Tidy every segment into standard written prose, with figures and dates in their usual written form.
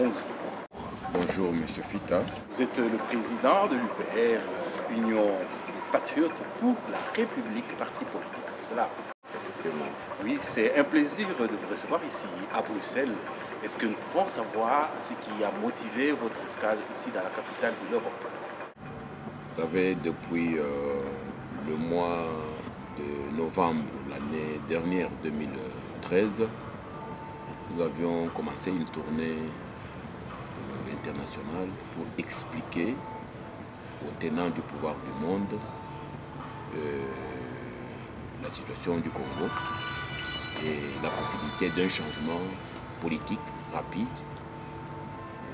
bonjour. Bonjour, Monsieur Fita. Vous êtes le président de l'UPR, Union des Patriotes pour la République, parti politique, c'est cela? Oui, c'est un plaisir de vous recevoir ici à Bruxelles. Est-ce que nous pouvons savoir ce qui a motivé votre escale ici dans la capitale de l'Europe? Vous savez, depuis le mois de novembre l'année dernière, 2013, nous avions commencé une tournée internationale pour expliquer aux tenants du pouvoir du monde la situation du Congo et la possibilité d'un changement politique rapide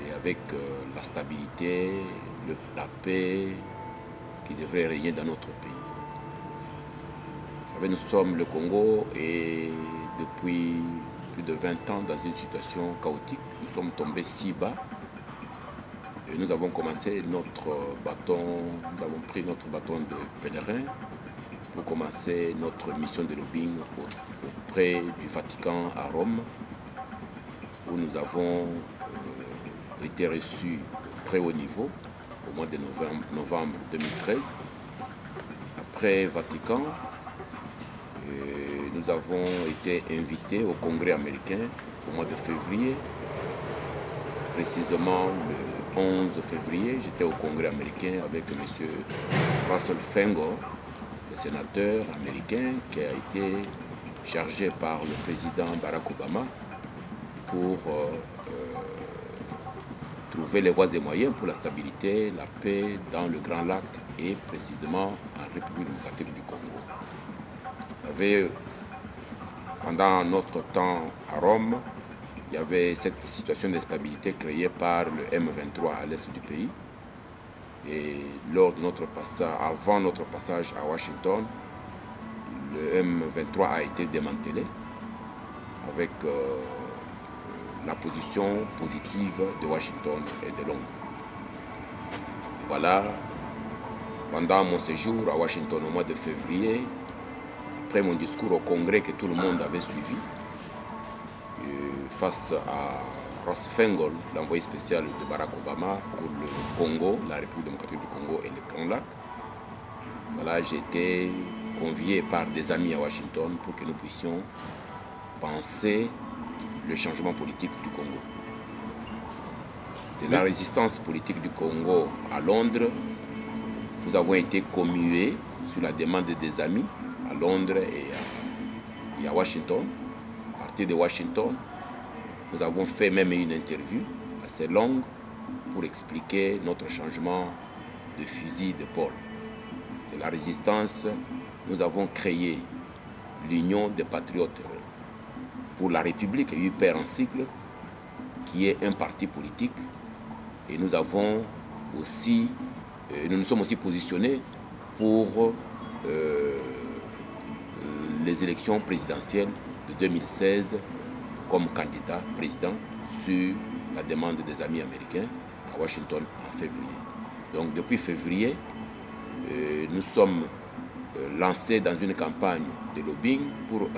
et avec la stabilité, la paix qui devrait régner dans notre pays. Vous savez, nous sommes le Congo et depuis plus de 20 ans dans une situation chaotique. Nous sommes tombés si bas et nous avons commencé notre bâton, nous avons pris notre bâton de pèlerin pour commencer notre mission de lobbying auprès du Vatican à Rome, où nous avons été reçus de très haut niveau au mois de novembre 2013. Après Vatican, nous avons été invités au Congrès américain au mois de février. Précisément le 11 février, j'étais au Congrès américain avec M. Russell Feingold, le sénateur américain qui a été chargé par le président Barack Obama pour trouver les voies et moyens pour la stabilité, la paix dans le Grand Lac et précisément en République démocratique du Congo. Vous savez, pendant notre temps à Rome, il y avait cette situation d'instabilité créée par le M23 à l'est du pays. Et lors de notre passage, avant notre passage à Washington, le M23 a été démantelé avec la position positive de Washington et de Londres. Et voilà, pendant mon séjour à Washington au mois de février, après mon discours au Congrès que tout le monde avait suivi, face à Russell Feingold, l'envoyé spécial de Barack Obama pour le Congo, la République démocratique du Congo et le Grand Lac, voilà, j'ai été convié par des amis à Washington pour que nous puissions penser le changement politique du Congo. De la résistance politique du Congo à Londres, nous avons été commués sur la demande des amis à Londres et à Washington. À partir de Washington, nous avons fait même une interview assez longue pour expliquer notre changement de fusil d'épaule. De la résistance, nous avons créé l'Union des Patriotes pour la République, UPR en cycle, qui est un parti politique. Et nous avons aussi, nous nous sommes aussi positionnés pour les élections présidentielles de 2016 comme candidat président sur la demande des amis américains à Washington en février. Donc depuis février, nous sommes lancés dans une campagne de lobbying pour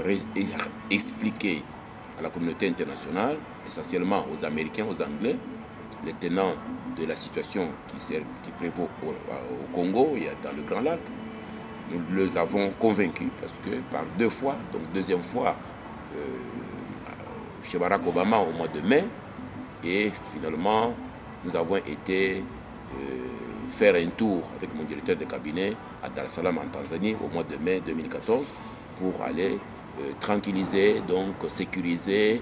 expliquer à la communauté internationale, essentiellement aux Américains, aux Anglais, les tenants de la situation qui prévaut au Congo et dans le Grand Lac. Nous les avons convaincus parce que par deux fois, donc deuxième fois, chez Barack Obama au mois de mai, et finalement nous avons été faire un tour avec mon directeur de cabinet à Dar es Salaam en Tanzanie au mois de mai 2014 pour aller tranquilliser, donc sécuriser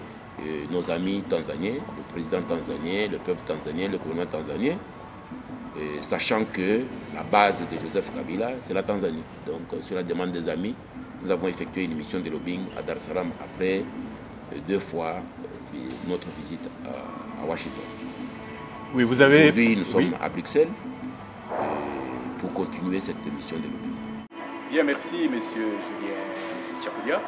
nos amis tanzaniens, le président tanzanien, le peuple tanzanien, le gouvernement tanzanien, sachant que la base de Joseph Kabila, c'est la Tanzanie. Donc sur la demande des amis, nous avons effectué une mission de lobbying à Dar es Salaam après deux fois notre visite à Washington. Oui, vous avez... Aujourd'hui, nous sommes à Bruxelles pour continuer cette mission de lobbying. Bien, merci, monsieur Julien Tchakoudia.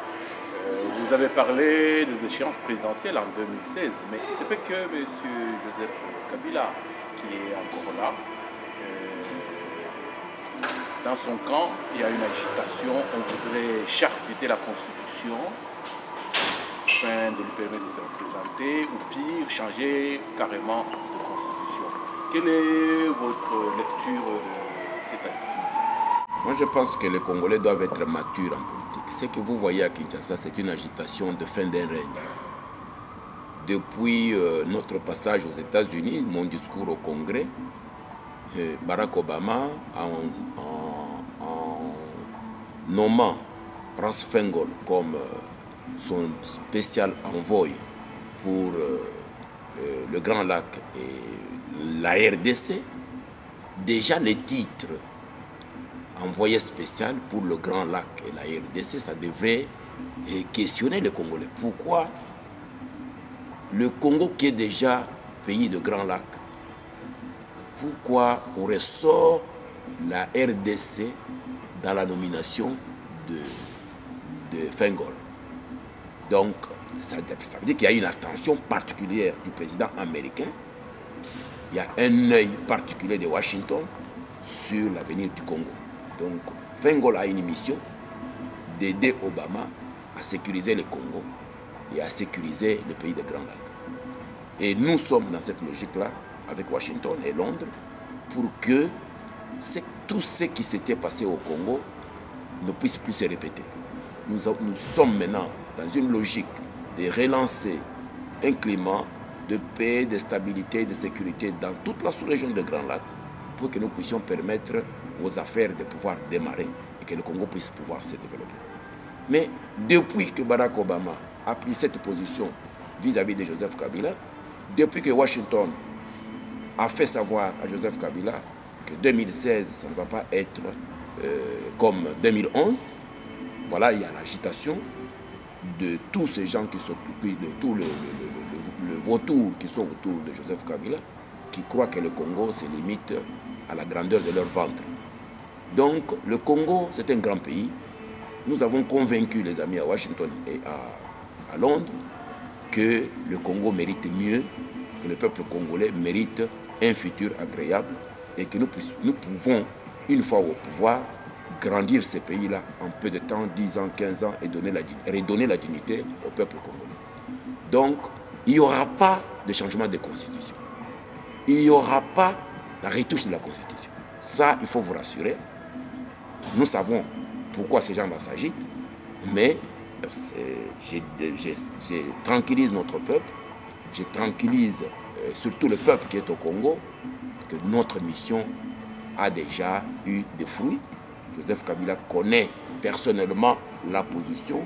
Vous avez parlé des échéances présidentielles en 2016, mais c'est fait que monsieur Joseph Kabila, qui est encore là, dans son camp, il y a une agitation, on voudrait charcuter la Constitution. afin de lui permettre de se représenter, ou pire, changer carrément de constitution. Quelle est votre lecture de cette attitude? Moi, je pense que les Congolais doivent être matures en politique. Ce que vous voyez à Kinshasa, c'est une agitation de fin d'un règne. Depuis notre passage aux États-Unis, mon discours au Congrès, Barack Obama, en nommant Ras Fengol comme son spécial envoyé pour le Grand Lac et la RDC, déjà les titres envoyé spécial pour le Grand Lac et la RDC, ça devrait questionner les Congolais. Pourquoi le Congo, qui est déjà pays de Grand Lac, pourquoi on ressort la RDC dans la nomination de Fengol? Donc, ça veut dire qu'il y a une attention particulière du président américain. Il y a un œil particulier de Washington sur l'avenir du Congo. Donc, Fengol a une mission d'aider Obama à sécuriser le Congo et à sécuriser le pays de Grand Lac. Et nous sommes dans cette logique-là, avec Washington et Londres, pour que tout ce qui s'était passé au Congo ne puisse plus se répéter. Nous sommes maintenant dans une logique de relancer un climat de paix, de stabilité, de sécurité dans toute la sous-région de Grand Lac, pour que nous puissions permettre aux affaires de pouvoir démarrer et que le Congo puisse pouvoir se développer. Mais depuis que Barack Obama a pris cette position vis-à-vis de Joseph Kabila, depuis que Washington a fait savoir à Joseph Kabila que 2016, ça ne va pas être comme 2011, voilà, il y a l'agitation de tous ces gens qui sont de tout le vautour qui sont autour de Joseph Kabila, qui croient que le Congo se limite à la grandeur de leur ventre. Donc, le Congo, c'est un grand pays. Nous avons convaincu les amis à Washington et à Londres que le Congo mérite mieux, que le peuple congolais mérite un futur agréable et que nous pouvons, une fois au pouvoir, grandir ce pays-là en peu de temps, 10 ans, 15 ans, et redonner la dignité au peuple congolais. Donc, il n'y aura pas de changement de constitution. Il n'y aura pas la retouche de la constitution. Ça, il faut vous rassurer. Nous savons pourquoi ces gens-là s'agitent, mais je tranquillise notre peuple, je tranquillise surtout le peuple qui est au Congo, que notre mission a déjà eu des fruits. Joseph Kabila connaît personnellement la position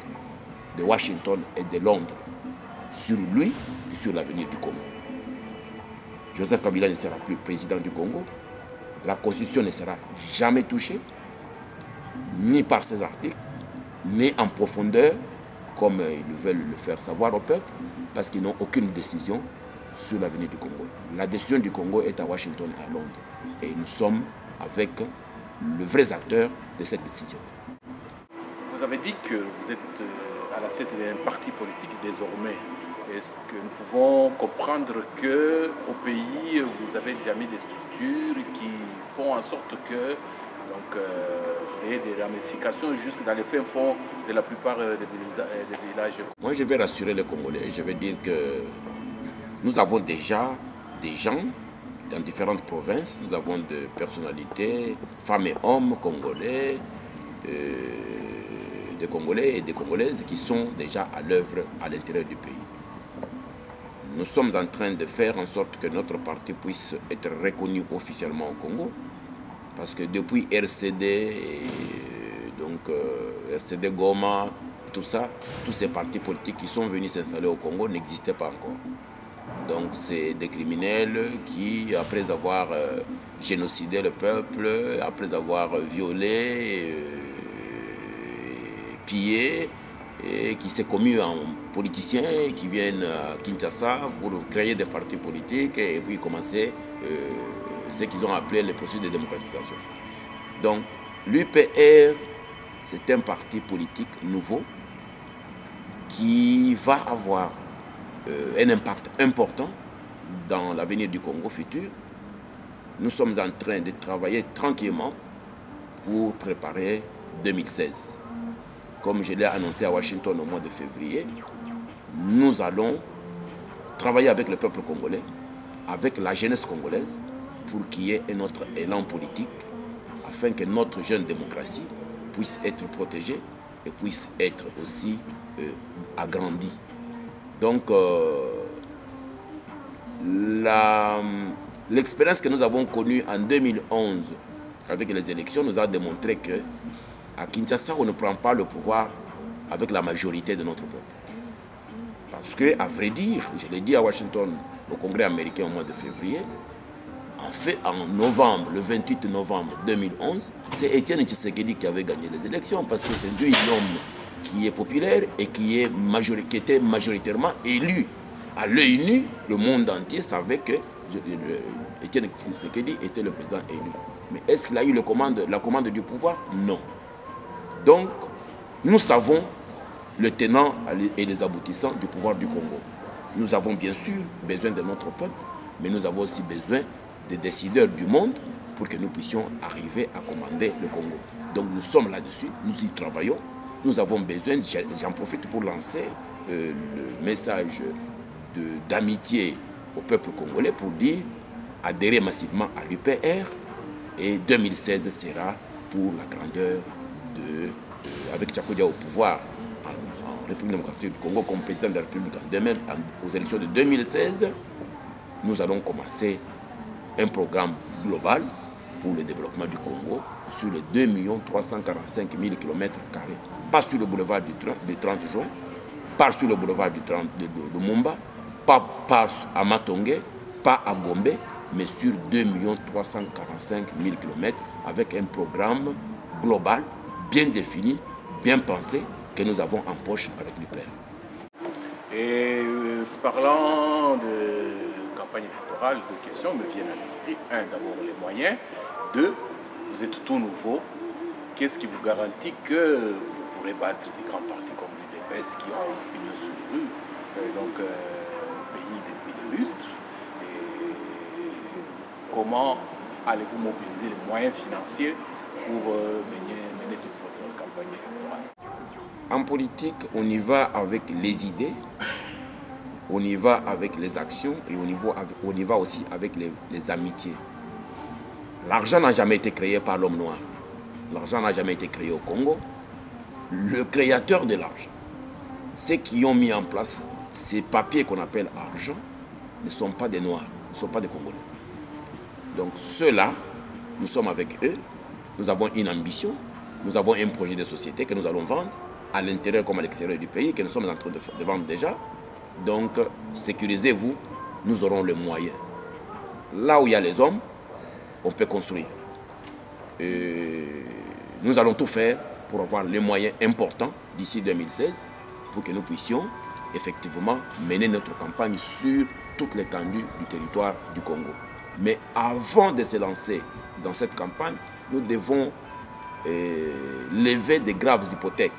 de Washington et de Londres sur lui et sur l'avenir du Congo. Joseph Kabila ne sera plus président du Congo. La Constitution ne sera jamais touchée, ni par ses articles, ni en profondeur, comme ils veulent le faire savoir au peuple, parce qu'ils n'ont aucune décision sur l'avenir du Congo. La décision du Congo est à Washington et à Londres. Et nous sommes avec les vrais acteurs de cette décision. Vous avez dit que vous êtes à la tête d'un parti politique désormais. Est-ce que nous pouvons comprendre qu'au pays, vous avez déjà mis des structures qui font en sorte que il y ait des ramifications jusque dans les fins fonds de la plupart des villages? Moi, je vais rassurer les Congolais. Je vais dire que nous avons déjà des gens dans différentes provinces. Nous avons des personnalités, femmes et hommes congolais, des Congolais et des Congolaises qui sont déjà à l'œuvre à l'intérieur du pays. Nous sommes en train de faire en sorte que notre parti puisse être reconnu officiellement au Congo. Parce que depuis RCD, RCD Goma, tout ça, tous ces partis politiques qui sont venus s'installer au Congo n'existaient pas encore. Donc c'est des criminels qui, après avoir génocidé le peuple, après avoir violé, pillé, et qui s'est commis en politiciens qui viennent à Kinshasa pour créer des partis politiques et puis commencer ce qu'ils ont appelé les processus de démocratisation. Donc l'UPR, c'est un parti politique nouveau qui va avoir un impact important dans l'avenir du Congo futur. Nous sommes en train de travailler tranquillement pour préparer 2016. Comme je l'ai annoncé à Washington au mois de février, nous allons travailler avec le peuple congolais, avec la jeunesse congolaise, pour qu'il y ait un autre élan politique, afin que notre jeune démocratie puisse être protégée et puisse être aussi agrandie. Donc, l'expérience que nous avons connue en 2011 avec les élections nous a démontré que à Kinshasa, on ne prend pas le pouvoir avec la majorité de notre peuple. Parce que, à vrai dire, je l'ai dit à Washington, au Congrès américain au mois de février, en fait, en novembre, le 28 novembre 2011, c'est Étienne Tshisekedi qui avait gagné les élections, parce que c'est lui l'homme qui est populaire et qui était majoritairement élu. À l'œil nu, le monde entier savait que Étienne Tshisekedi était le président élu. Mais est-ce qu'il a eu la commande du pouvoir? Non. Donc, nous savons le tenant et les aboutissants du pouvoir du Congo. Nous avons bien sûr besoin de notre peuple, mais nous avons aussi besoin des décideurs du monde pour que nous puissions arriver à commander le Congo. Donc nous sommes là-dessus, nous y travaillons. Nous avons besoin, j'en profite pour lancer le message d'amitié au peuple congolais pour dire adhérer massivement à l'UPR, et 2016 sera pour la grandeur avec Tchakodia au pouvoir en République démocratique du Congo comme président de la République aux élections de 2016, nous allons commencer un programme global pour le développement du Congo sur les 2 345 000 km². Pas sur le boulevard du 30 juin, pas sur le boulevard de Mumba, pas à Matongé, pas à Gombe, mais sur 2 345 000 km avec un programme global, bien défini, bien pensé, que nous avons en poche avec l'UPR. Et parlant de campagne électorale, deux questions me viennent à l'esprit. Un, d'abord les moyens. Deux, vous êtes tout nouveau. Qu'est-ce qui vous garantit que vous pourrez battre des grands partis comme l'UDPS qui ont une opinion sur les rues, donc pays depuis des lustres? Et comment allez-vous mobiliser les moyens financiers pour mener toute votre campagne électorale? En politique, on y va avec les idées, on y va avec les actions et on y va aussi avec les amitiés. L'argent n'a jamais été créé par l'homme noir. L'argent n'a jamais été créé au Congo. Le créateur de l'argent, ceux qui ont mis en place ces papiers qu'on appelle argent, ne sont pas des Noirs, ne sont pas des Congolais. Donc ceux-là, nous sommes avec eux, nous avons une ambition, nous avons un projet de société que nous allons vendre, à l'intérieur comme à l'extérieur du pays, que nous sommes en train de vendre déjà. Donc, sécurisez-vous, nous aurons les moyens. Là où il y a les hommes, on peut construire. Et nous allons tout faire pour avoir les moyens importants d'ici 2016 pour que nous puissions effectivement mener notre campagne sur toute l'étendue du territoire du Congo. Mais avant de se lancer dans cette campagne, nous devons lever des graves hypothèques.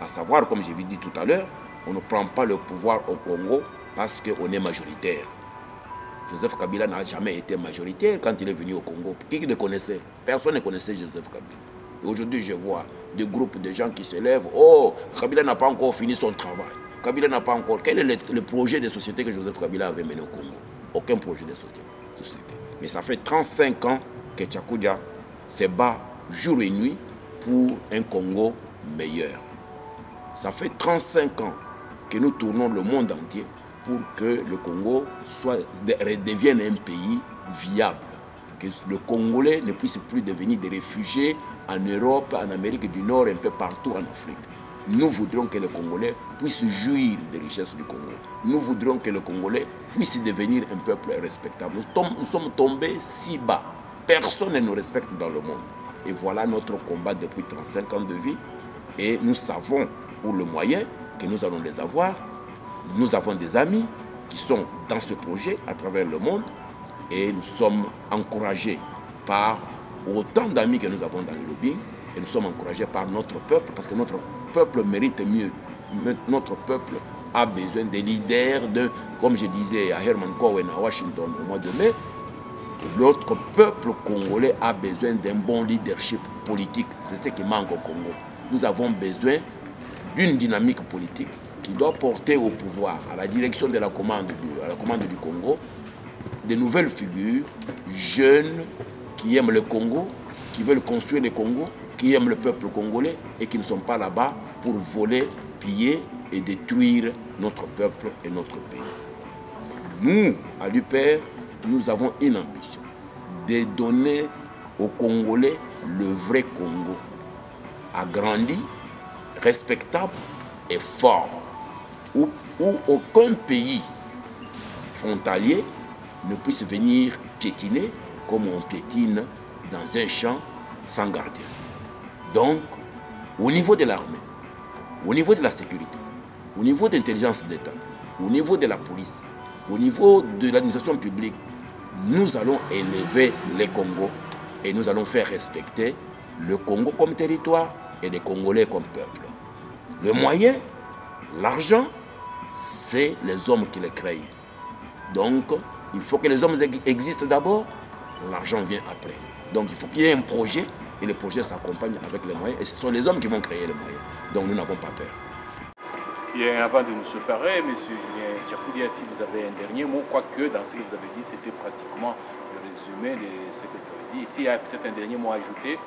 À savoir, comme je vous dit tout à l'heure, on ne prend pas le pouvoir au Congo parce qu'on est majoritaire. Joseph Kabila n'a jamais été majoritaire quand il est venu au Congo. Qui le connaissait? Personne ne connaissait Joseph Kabila. Et aujourd'hui, je vois des groupes de gens qui se lèvent. Oh, Kabila n'a pas encore fini son travail. Kabila n'a pas encore... Quel est le projet de société que Joseph Kabila avait mené au Congo? Aucun projet de société. Mais ça fait 35 ans que Tchakodia se bat jour et nuit pour un Congo meilleur. Ça fait 35 ans que nous tournons le monde entier pour que le Congo redevienne un pays viable. Que le Congolais ne puisse plus devenir des réfugiés en Europe, en Amérique du Nord, un peu partout en Afrique. Nous voudrons que le Congolais puisse jouir des richesses du Congo. Nous voudrons que le Congolais puisse devenir un peuple respectable. Nous sommes tombés si bas. Personne ne nous respecte dans le monde. Et voilà notre combat depuis 35 ans de vie. Et nous savons pour le moyen que nous allons les avoir. Nous avons des amis qui sont dans ce projet à travers le monde. Et nous sommes encouragés par autant d'amis que nous avons dans le lobbying. Et nous sommes encouragés par notre peuple, parce que notre peuple mérite mieux. Notre peuple a besoin des leaders, comme je disais à Herman Cohen à Washington au mois de mai, notre peuple congolais a besoin d'un bon leadership politique. C'est ce qui manque au Congo. Nous avons besoin d'une dynamique politique qui doit porter au pouvoir, à la direction de la commande du Congo, de nouvelles figures, jeunes, qui aiment le Congo, qui veulent construire le Congo, qui aiment le peuple congolais et qui ne sont pas là-bas pour voler, piller et détruire notre peuple et notre pays. Nous, à l'UPR, nous avons une ambition de donner aux Congolais le vrai Congo, agrandi, respectable et fort, où aucun pays frontalier ne puisse venir piétiner comme on piétine dans un champ sans gardien. Donc, au niveau de l'armée, au niveau de la sécurité, au niveau de l'intelligence d'État, au niveau de la police, au niveau de l'administration publique, nous allons élever les Congos et nous allons faire respecter le Congo comme territoire et les Congolais comme peuple. Le moyen, l'argent, c'est les hommes qui les créent. Donc, il faut que les hommes existent d'abord, l'argent vient après. Donc, il faut qu'il y ait un projet et le projet s'accompagne avec les moyens. Et ce sont les hommes qui vont créer les moyens. Donc, nous n'avons pas peur. Bien, avant de nous séparer, M. Julien Tchakoudia, si vous avez un dernier mot, quoique dans ce que vous avez dit, c'était pratiquement le résumé de ce que vous avez dit. Ici, il y a peut-être un dernier mot à ajouter.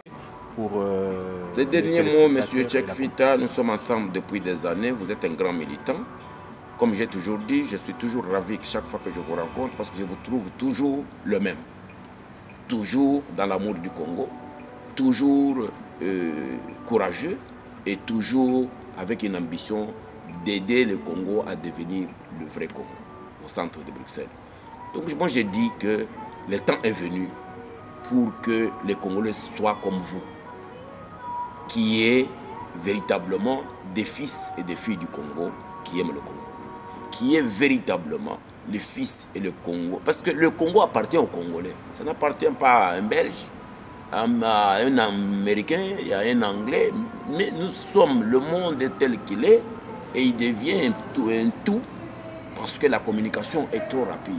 Le dernier mot, M. Tchekfita, nous sommes ensemble depuis des années. Vous êtes un grand militant. Comme j'ai toujours dit, je suis toujours ravi chaque fois que je vous rencontre parce que je vous trouve toujours le même. Toujours dans l'amour du Congo, toujours courageux et toujours avec une ambition d'aider le Congo à devenir le vrai Congo, au centre de Bruxelles. Donc moi j'ai dit que le temps est venu pour que les Congolais soient comme vous, qui est véritablement des fils et des filles du Congo qui aiment le Congo, qui est véritablement les fils et le Congo. Parce que le Congo appartient aux Congolais. Ça n'appartient pas à un Belge, à un Américain, à un Anglais. Mais nous sommes, le monde est tel qu'il est et il devient un tout parce que la communication est trop rapide.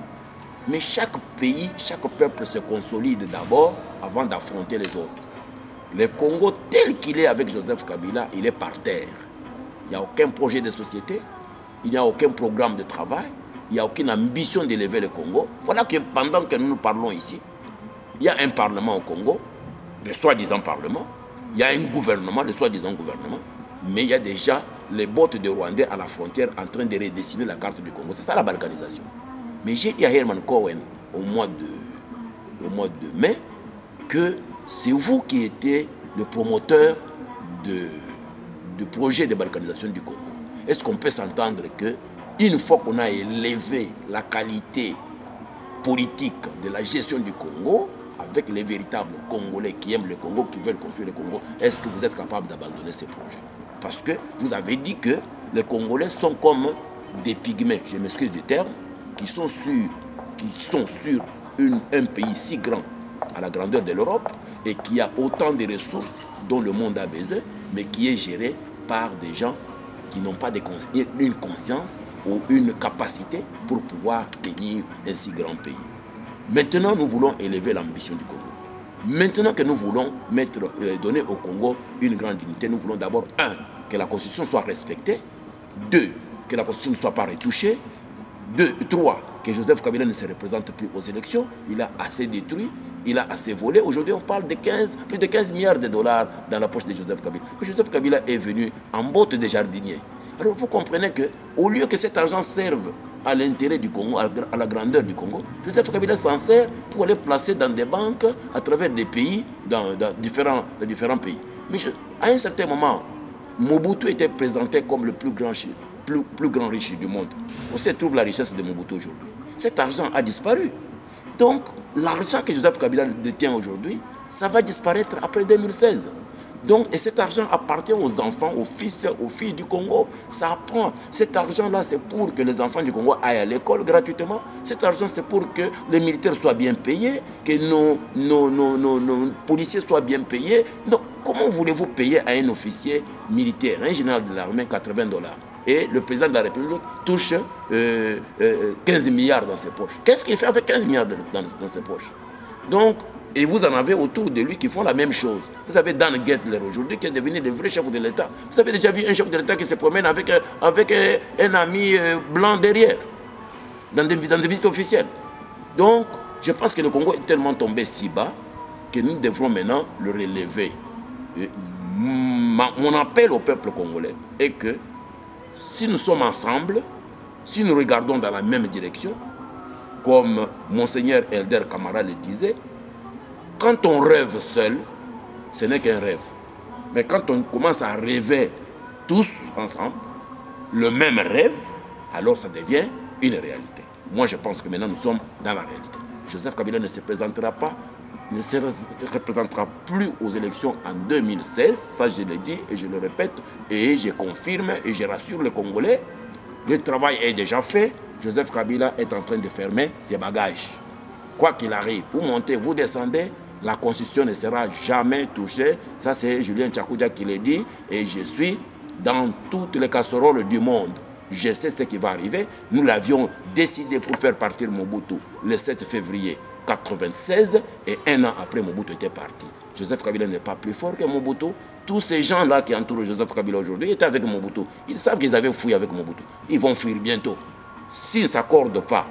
Mais chaque pays, chaque peuple se consolide d'abord avant d'affronter les autres. Le Congo tel qu'il est avec Joseph Kabila, il est par terre. Il n'y a aucun projet de société, il n'y a aucun programme de travail, il n'y a aucune ambition d'élever le Congo. Voilà que pendant que nous parlons ici, il y a un parlement au Congo, le soi-disant parlement, il y a un gouvernement, le soi-disant gouvernement, mais il y a déjà les bottes de Rwandais à la frontière en train de redessiner la carte du Congo. C'est ça la balkanisation. Mais j'ai dit à Herman Cohen au mois de mai que c'est vous qui étiez le promoteur du projet de balkanisation du Congo. Est-ce qu'on peut s'entendre que une fois qu'on a élevé la qualité politique de la gestion du Congo, avec les véritables Congolais qui aiment le Congo, qui veulent construire le Congo, est-ce que vous êtes capable d'abandonner ces projets? Parce que vous avez dit que les Congolais sont comme des pygmées, je m'excuse du terme, qui sont sur un pays si grand à la grandeur de l'Europe et qui a autant de ressources dont le monde a besoin, mais qui est géré par des gens qui n'ont pas une conscience ou une capacité pour pouvoir tenir un si grand pays. Maintenant, nous voulons élever l'ambition du Congo. Maintenant que nous voulons donner au Congo une grande dignité, nous voulons d'abord, 1, que la Constitution soit respectée, 2, que la Constitution ne soit pas retouchée, 3, que Joseph Kabila ne se représente plus aux élections, il a assez détruit, il a assez volé. Aujourd'hui, on parle de plus de 15 milliards de dollars dans la poche de Joseph Kabila. Mais Joseph Kabila est venu en botte de jardinier. Alors vous comprenez qu'au lieu que cet argent serve à l'intérêt du Congo, à la grandeur du Congo, Joseph Kabila s'en sert pour aller placer dans des banques à travers des pays, dans différents pays. Mais à un certain moment, Mobutu était présenté comme le plus grand riche du monde. Où se trouve la richesse de Mobutu aujourd'hui? Cet argent a disparu. Donc, l'argent que Joseph Kabila détient aujourd'hui, ça va disparaître après 2016. Donc, et cet argent appartient aux enfants, aux fils, aux filles du Congo. Ça apprend. Cet argent-là, c'est pour que les enfants du Congo aillent à l'école gratuitement. Cet argent, c'est pour que les militaires soient bien payés, que nos policiers soient bien payés. Donc, comment voulez-vous payer à un officier militaire, un général de l'armée, 80 $? Et le président de la République touche 15 milliards dans ses poches. Qu'est-ce qu'il fait avec 15 milliards dans ses poches? Donc, Et vous en avez autour de lui qui font la même chose. Vous avez Dan Gettler aujourd'hui qui est devenu le vrai chef de l'État. Vous avez déjà vu un chef de l'État qui se promène avec un ami blanc derrière, dans des visites officielles. Donc, je pense que le Congo est tellement tombé si bas que nous devrons maintenant le relever. Et mon appel au peuple congolais est que si nous sommes ensemble, si nous regardons dans la même direction, comme Monseigneur Elder Camara le disait, quand on rêve seul, ce n'est qu'un rêve. Mais quand on commence à rêver tous ensemble, le même rêve, alors ça devient une réalité. Moi, je pense que maintenant, nous sommes dans la réalité. Joseph Kabila ne se présentera pas, ne se représentera plus aux élections en 2016. Ça, je le dis et je le répète et je confirme et je rassure les Congolais. Le travail est déjà fait. Joseph Kabila est en train de fermer ses bagages. Quoi qu'il arrive, vous montez, vous descendez, la Constitution ne sera jamais touchée. Ça, c'est Julien Tchakoudia qui le dit. Et je suis dans toutes les casseroles du monde. Je sais ce qui va arriver. Nous l'avions décidé pour faire partir Mobutu le 7 février 1996. Et un an après, Mobutu était parti. Joseph Kabila n'est pas plus fort que Mobutu. Tous ces gens-là qui entourent Joseph Kabila aujourd'hui étaient avec Mobutu. Ils savent qu'ils avaient fui avec Mobutu. Ils vont fuir bientôt. S'ils ne s'accordent pas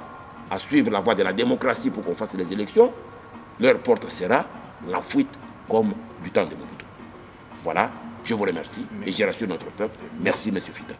à suivre la voie de la démocratie pour qu'on fasse les élections, leur porte sera la fuite comme du temps de Mobutu. Voilà, je vous remercie et je rassure notre peuple. Merci, M. Fita.